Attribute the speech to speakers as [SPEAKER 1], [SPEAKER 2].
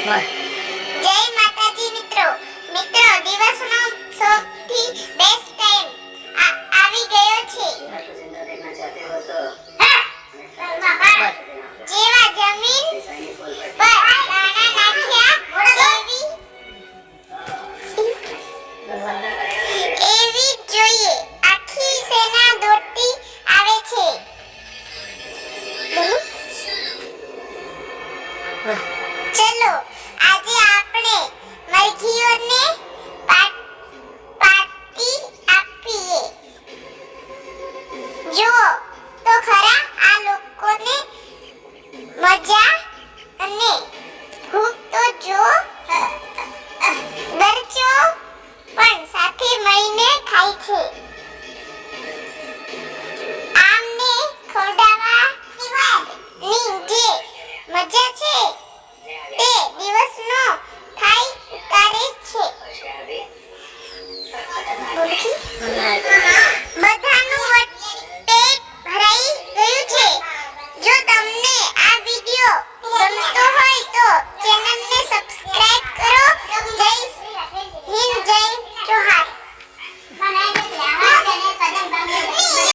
[SPEAKER 1] જય માતાજી મિત્રો દિવસનો સૌથી બેસ્ટ ટાઈમ આવી ગયો છે. જેવા જમીન પર દાણા નાખ્યા એવી જોઈએ આખી સેના દોડતી આવે છે. ચલો આજે આપણે મરઘીઓને પાર્ટી આપીએ. જો તો ખરા આ લોકોને મજા અને ભૂખ તો જો દરચો પણ સાથે મળીને ખાય છે. આમને ખવડાવવાની જે મજા છે તે દિવસનો થાય કરે છે. બધા